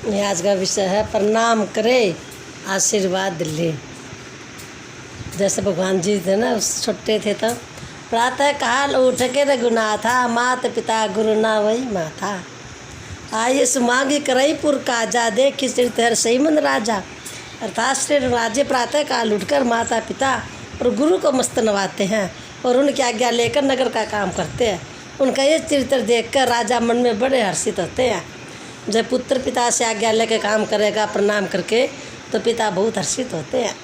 ये आज का विषय है प्रणाम करे आशीर्वाद ले। जैसे भगवान जी थे ना, छोटे थे तब प्रातः काल उठ के रघुनाथा, मात पिता गुरु ना वही माथा। आइए सुमांगी करई पुर काजा, देख हर सही मन राजा। अर्थात श्री राजे प्रातः काल उठकर माता पिता और गुरु को मस्त नवाते हैं और उनकी आज्ञा लेकर नगर का काम करते हैं। उनका ये चरित्र देखकर राजा मन में बड़े हर्षित होते हैं। जब पुत्र पिता से आज्ञा लेकर काम करेगा प्रणाम करके, तो पिता बहुत हर्षित होते हैं।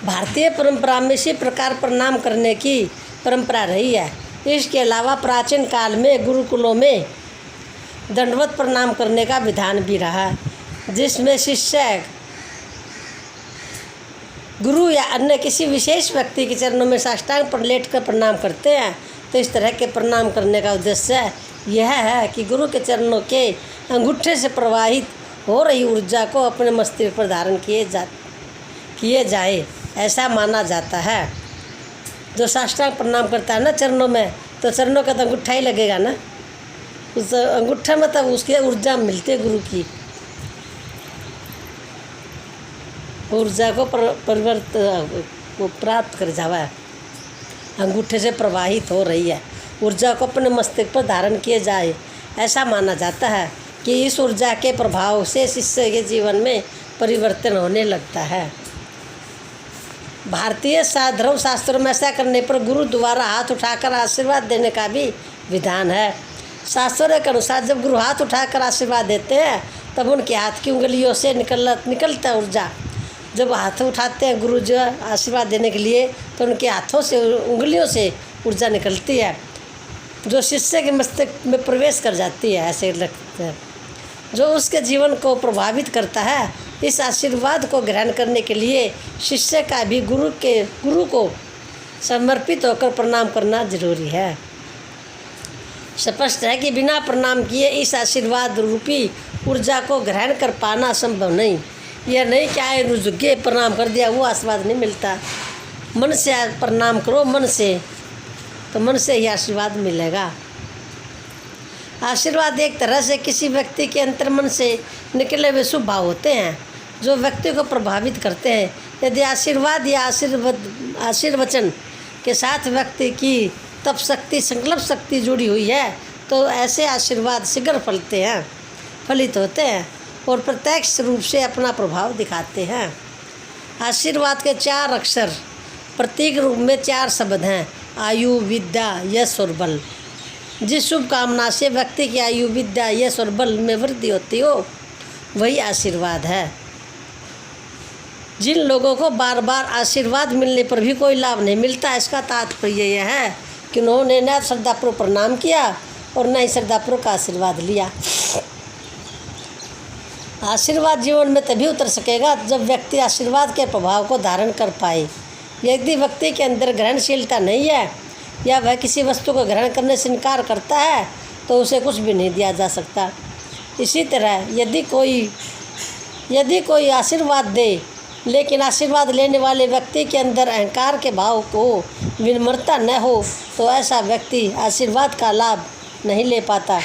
भारतीय परंपरा में इसी प्रकार प्रणाम करने की परंपरा रही है। इसके अलावा प्राचीन काल में गुरुकुलों में दंडवत प्रणाम करने का विधान भी रहा, जिसमें शिष्य गुरु या अन्य किसी विशेष व्यक्ति के चरणों में साष्टांग पर लेटकर प्रणाम करते हैं। तो इस तरह के प्रणाम करने का उद्देश्य यह है कि गुरु के चरणों के अंगूठे से प्रवाहित हो रही ऊर्जा को अपने मस्तिष्क पर धारण किए जाए, ऐसा माना जाता है। जो साष्टांग प्रणाम करता है ना चरणों में, तो चरणों का तो अंगूठा ही लगेगा ना, उस अंगूठे में तब उसकी ऊर्जा मिलती है। गुरु की ऊर्जा को प्राप्त कर जावा है, अंगूठे से प्रवाहित हो रही है ऊर्जा को अपने मस्तिष्क पर धारण किए जाए, ऐसा माना जाता है कि इस ऊर्जा के प्रभाव से शिष्य के जीवन में परिवर्तन होने लगता है। भारतीय धर्म शास्त्रों में ऐसा करने पर गुरु द्वारा हाथ उठाकर आशीर्वाद देने का भी विधान है। शास्त्रों के अनुसार जब गुरु हाथ उठाकर आशीर्वाद देते हैं, तब उनके हाथ की उंगलियों से निकलता ऊर्जा। जब हाथ उठाते हैं गुरु जो आशीर्वाद देने के लिए, तो उनके हाथों से उंगलियों से ऊर्जा निकलती है, जो शिष्य के मस्तिष्क में प्रवेश कर जाती है। ऐसे लगता है जो उसके जीवन को प्रभावित करता है। इस आशीर्वाद को ग्रहण करने के लिए शिष्य का भी गुरु को समर्पित होकर प्रणाम करना जरूरी है। स्पष्ट है कि बिना प्रणाम किए इस आशीर्वाद रूपी ऊर्जा को ग्रहण कर पाना संभव नहीं। यह नहीं क्या है रुझुके प्रणाम कर दिया वो आशीर्वाद नहीं मिलता। मन से प्रणाम करो, मन से, तो मन से ही आशीर्वाद मिलेगा। आशीर्वाद एक तरह से किसी व्यक्ति के अंतर्मन से निकले हुए शुभ भाव होते हैं, जो व्यक्ति को प्रभावित करते हैं। यदि आशीर्वाद या आशीर्वचन के साथ व्यक्ति की तप शक्ति, संकल्प शक्ति जुड़ी हुई है, तो ऐसे आशीर्वाद शीघ्र फलित होते हैं और प्रत्यक्ष रूप से अपना प्रभाव दिखाते हैं। आशीर्वाद के 4 अक्षर प्रतीक रूप में 4 शब्द हैं: आयु, विद्या, यश और बल। जिस शुभ कामना से व्यक्ति की आयु, विद्या, यश और बल में वृद्धि होती हो, वही आशीर्वाद है। जिन लोगों को बार बार आशीर्वाद मिलने पर भी कोई लाभ नहीं मिलता, इसका तात्पर्य यह है कि उन्होंने न श्रद्धापूर्वक प्रणाम किया और न ही श्रद्धापूर्वक आशीर्वाद लिया। आशीर्वाद जीवन में तभी उतर सकेगा जब व्यक्ति आशीर्वाद के प्रभाव को धारण कर पाए। यदि व्यक्ति के अंदर ग्रहणशीलता नहीं है या वह किसी वस्तु को ग्रहण करने से इनकार करता है, तो उसे कुछ भी नहीं दिया जा सकता। इसी तरह यदि कोई आशीर्वाद दे, लेकिन आशीर्वाद लेने वाले व्यक्ति के अंदर अहंकार के भाव को विनम्रता न हो, तो ऐसा व्यक्ति आशीर्वाद का लाभ नहीं ले पाता।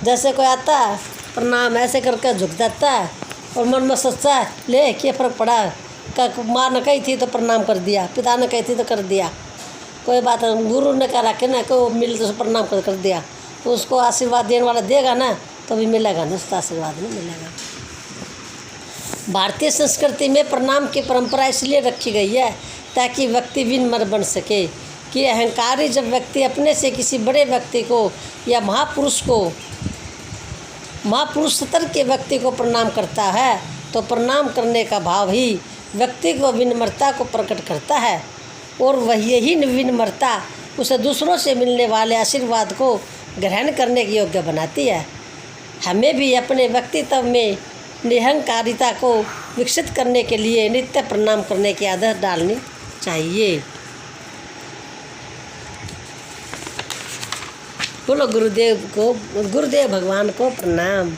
जैसे कोई आता है, प्रणाम ऐसे करके झुक जाता है और मन में सोचता है, ले क्या फ़र्क पड़ा, माँ ने कही थी तो प्रणाम कर दिया, पिता ने कही थी तो कर दिया, कोई बात गुरु ने कहा कि ना को मिल तो प्रणाम कर दिया, तो उसको आशीर्वाद देने वाला देगा ना, तो भी मिलेगा ना, उसका आशीर्वाद नहीं मिलेगा। भारतीय संस्कृति में प्रणाम की परंपरा इसलिए रखी गई है ताकि व्यक्ति विनम्र बन सके। कि अहंकारी जब व्यक्ति अपने से किसी बड़े व्यक्ति को या महापुरुष स्तर के व्यक्ति को प्रणाम करता है, तो प्रणाम करने का भाव ही व्यक्ति को विनम्रता को प्रकट करता है और वह यही विनम्रता उसे दूसरों से मिलने वाले आशीर्वाद को ग्रहण करने के योग्य बनाती है। हमें भी अपने व्यक्तित्व में निरहंकारिता को विकसित करने के लिए नित्य प्रणाम करने की आदत डालनी चाहिए। बोलो गुरुदेव भगवान को प्रणाम।